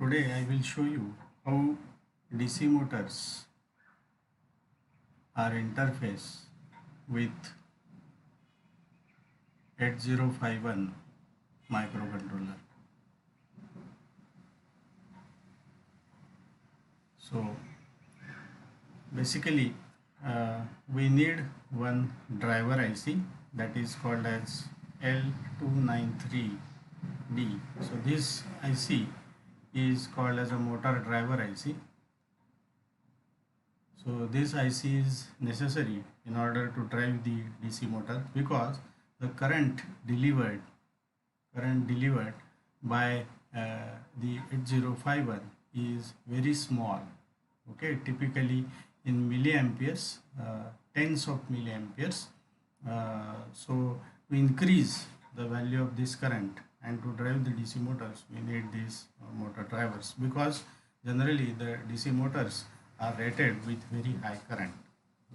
Today I will show you how DC motors are interface with 8051 microcontroller. So basically we need one driver IC that is called as L293D. So this IC is called as a motor driver IC. So this IC is necessary in order to drive the DC motor because the current delivered by the 8051 is very small. Okay, typically in milliamperes, tens of milliamperes. So to increase the value of this current and to drive the DC motors, we need these motor drivers because generally the DC motors are rated with very high current.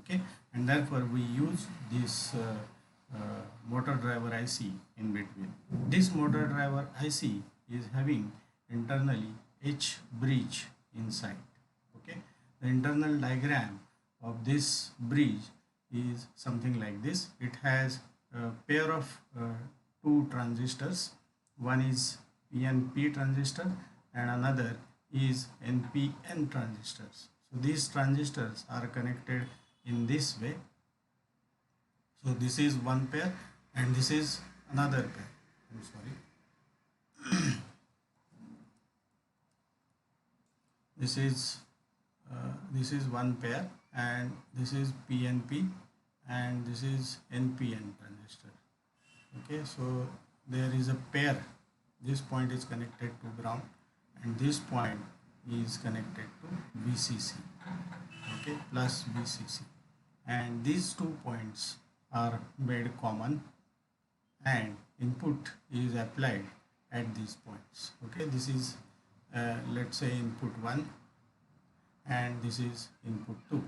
Okay, and therefore we use this motor driver IC in between. This motor driver IC is having internally H bridge inside. Okay, the internal diagram of this bridge is something like this. It has a pair of two transistors. One is PNP transistor and another is NPN transistors. So these transistors are connected in this way. So this is one pair and this is another pair. I'm sorry. This is one pair and this is PNP and this is NPN transistor. Okay, so there is a pair. This point is connected to ground and this point is connected to VCC. Okay, plus VCC, and these 2 points are made common and input is applied at these points. Okay, this is let's say input 1 and this is input 2.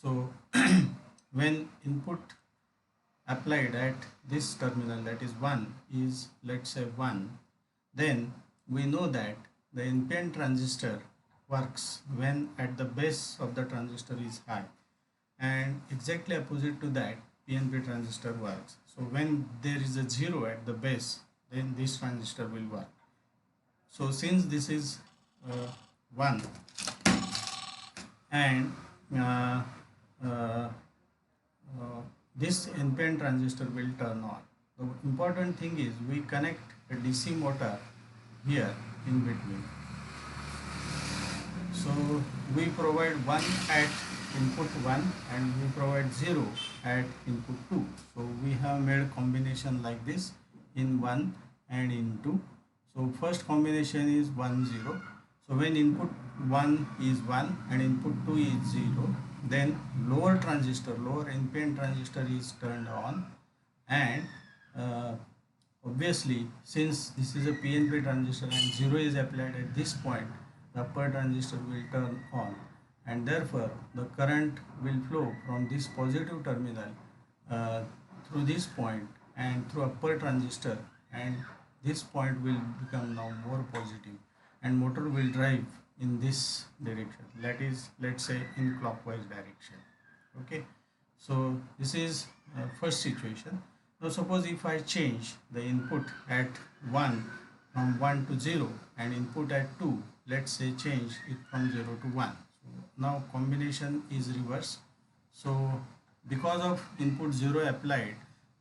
So when input applied at this terminal, that is 1, is let's say 1, then we know that the NPN transistor works when at the base of the transistor is high, and exactly opposite to that PNP transistor works. So when there is a 0 at the base, then this transistor will work. So since this is 1 and this NPN transistor will turn on. The important thing is we connect a DC motor here in between. So we provide 1 at input 1 and we provide 0 at input 2. So we have made combination like this in 1 and in 2. So first combination is 1 0. So when input 1 is 1 and input 2 is 0, then lower NPN transistor is turned on, and obviously since this is a PNP transistor and 0 is applied at this point, the upper transistor will turn on, and therefore the current will flow from this positive terminal through this point and through upper transistor, and this point will become now more positive and motor will drive in this direction, that is, let's say, in clockwise direction. Okay, so this is first situation. Now suppose if I change the input at 1 from 1 to 0 and input at 2, let's say change it from 0 to 1. So now combination is reverse. So because of input 0 applied,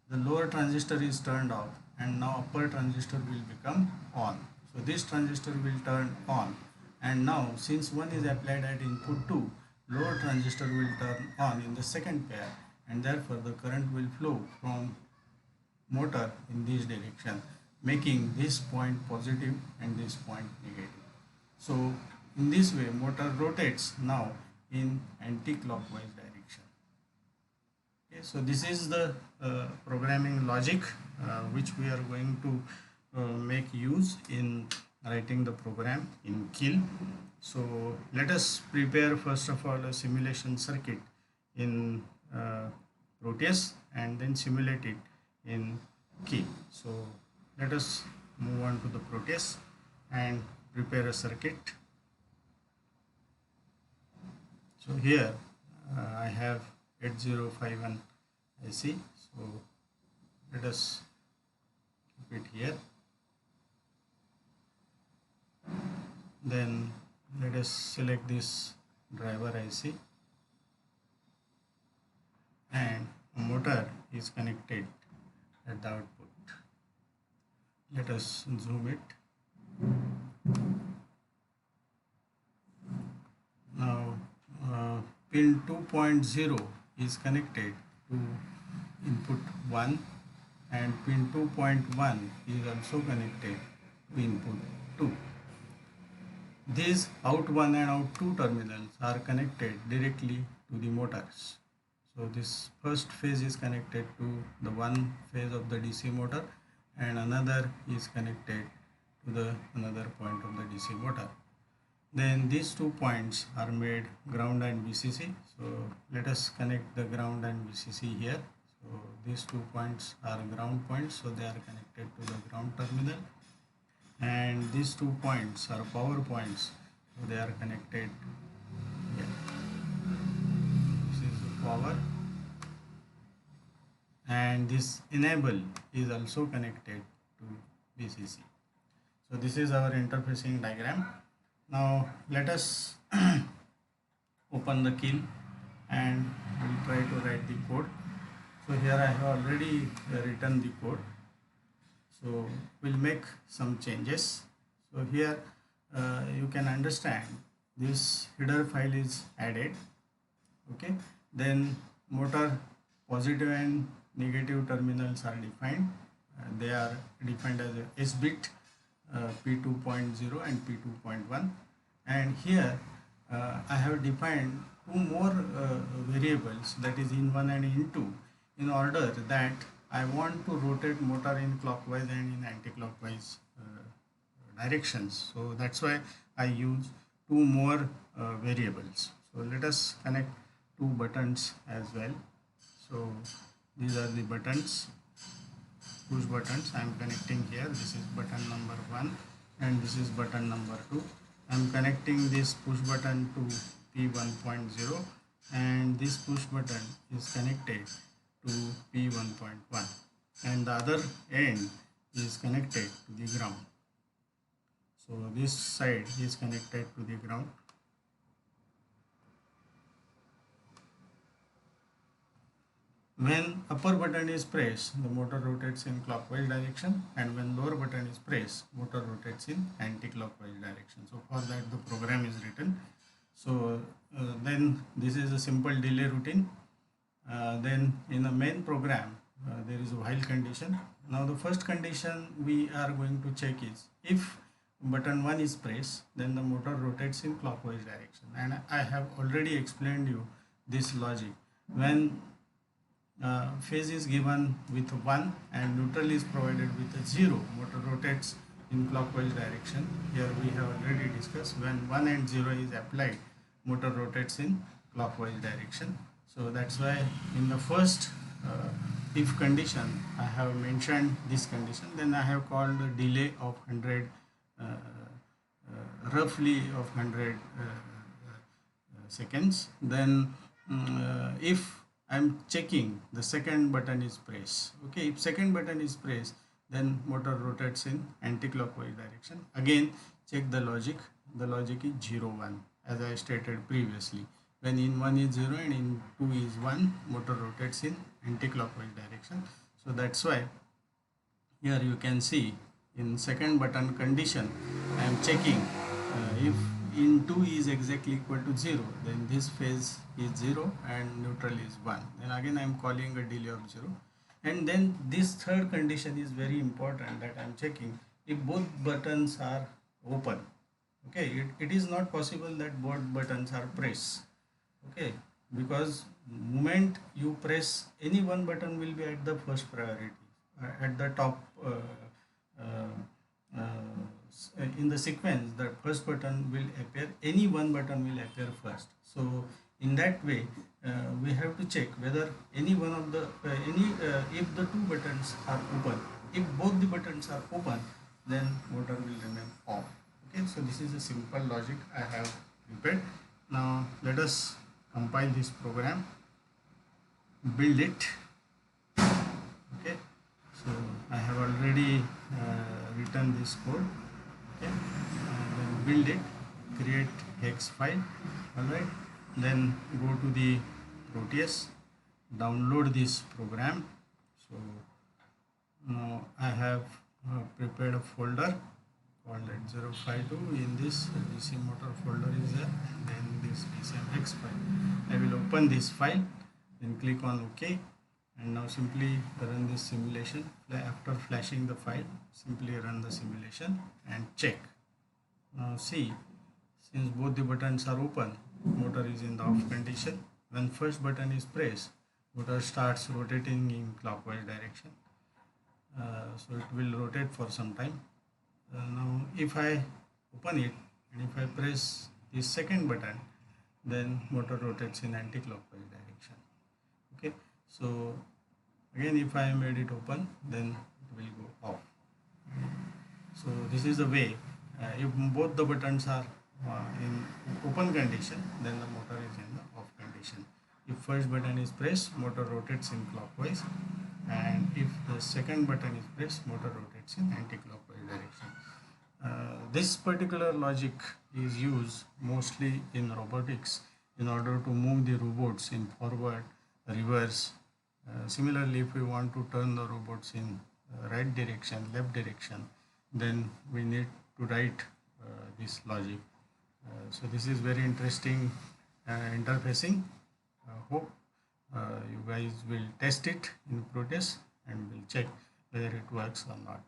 the lower transistor is turned off and now upper transistor will become on. So this transistor will turn on, and now since 1 is applied at input 2, lower transistor will turn on in the second pair, and therefore the current will flow from motor in this direction, making this point positive and this point negative. So in this way motor rotates now in anti-clockwise direction. Okay, so this is the programming logic which we are going to make use in writing the program in Keil. So let us prepare first of all a simulation circuit in Proteus and then simulate it in Keil. So let us move on to the Proteus and prepare a circuit. So here I have 8051 IC, so let us keep it here. Then let us select this driver IC, and a motor is connected at the output. Let us zoom it. Now pin 2.0 is connected to input 1, and pin 2.1 is also connected to input 2. These out 1 and out 2 terminals are connected directly to the motors. So this first phase is connected to the one phase of the DC motor, and another is connected to the another point of the DC motor. Then these 2 points are made ground and VCC. So let us connect the ground and VCC here. So these 2 points are ground points, so they are connected to the ground terminal. And these 2 points are power points, so they are connected here. This is the power, and this enable is also connected to VCC. So this is our interfacing diagram. Now let us open the Keil and we'll try to write the code. So here I have already written the code. So we'll make some changes. So here you can understand this header file is added. Okay. Then motor positive and negative terminals are defined. They are defined as a S bit, P2.0 and P2.1, and here I have defined 2 more variables, that is in1 and in2, in order that I want to rotate motor in clockwise and in anti-clockwise directions. So that's why I use 2 more variables. So let us connect 2 buttons as well. So these are the buttons, push buttons. I am connecting here. This is button number 1 and this is button number 2. I am connecting this push button to P1.0 and this push button is connected to P1.1, and the other end is connected to the ground. So this side is connected to the ground. When upper button is pressed, the motor rotates in clockwise direction, and when lower button is pressed, motor rotates in anti-clockwise direction. So for that the program is written. So then this is a simple delay routine. Then in the main program there is a while condition. Now the first condition we are going to check is if button 1 is pressed, then the motor rotates in clockwise direction, and I have already explained you this logic. When phase is given with 1 and neutral is provided with a 0, motor rotates in clockwise direction. Here we have already discussed, when 1 and 0 is applied, motor rotates in clockwise direction. So that's why in the first if condition I have mentioned this condition, then I have called the delay of 100 roughly of 100 seconds. Then if I am checking the second button is pressed, okay, if second button is pressed, then motor rotates in anti-clockwise direction. Again check the logic is 0 1 as I stated previously. When in 1 is 0 and in 2 is 1, motor rotates in anti-clockwise direction. So that's why here you can see in second button condition I am checking if in 2 is exactly equal to 0, then this phase is 0 and neutral is 1. Then again I am calling a delay of 0. And then this third condition is very important, that I am checking if both buttons are open. Okay, it is not possible that both buttons are pressed. Okay, because moment you press any one button will be at the first priority, at the top in the sequence. The first button will appear, any one button will appear first. So in that way we have to check whether any one of the if the 2 buttons are open. If both the buttons are open, then motor will remain off. Okay, So this is a simple logic I have prepared. Now let us compile this program, build it. Okay, so I have already written this code. Okay, and then build it, create hex file. All right, then go to the Proteus, download this program. So now I have prepared a folder called 8052. In this DC motor folder is there, and then this DCMX file. I will open this file, then click on OK, and now simply run this simulation. After flashing the file, simply run the simulation and check. Now see, since both the buttons are open, motor is in the off condition. When first button is pressed, motor starts rotating in clockwise direction. So it will rotate for some time. Now if I open it and if I press the second button, then motor rotates in anti-clockwise direction. Okay, so again if I made it open, then it will go off. So this is the way. If both the buttons are in open condition, then the motor is in the off condition. If first button is pressed, motor rotates in clockwise, and if the second button is pressed, motor rotates in anti-clockwise direction. This particular logic is used mostly in robotics in order to move the robots in forward, reverse. Similarly, if we want to turn the robots in right direction, left direction, then we need to write this logic. So this is very interesting interfacing. Hope you guys will test it in Proteus and will check whether it works or not.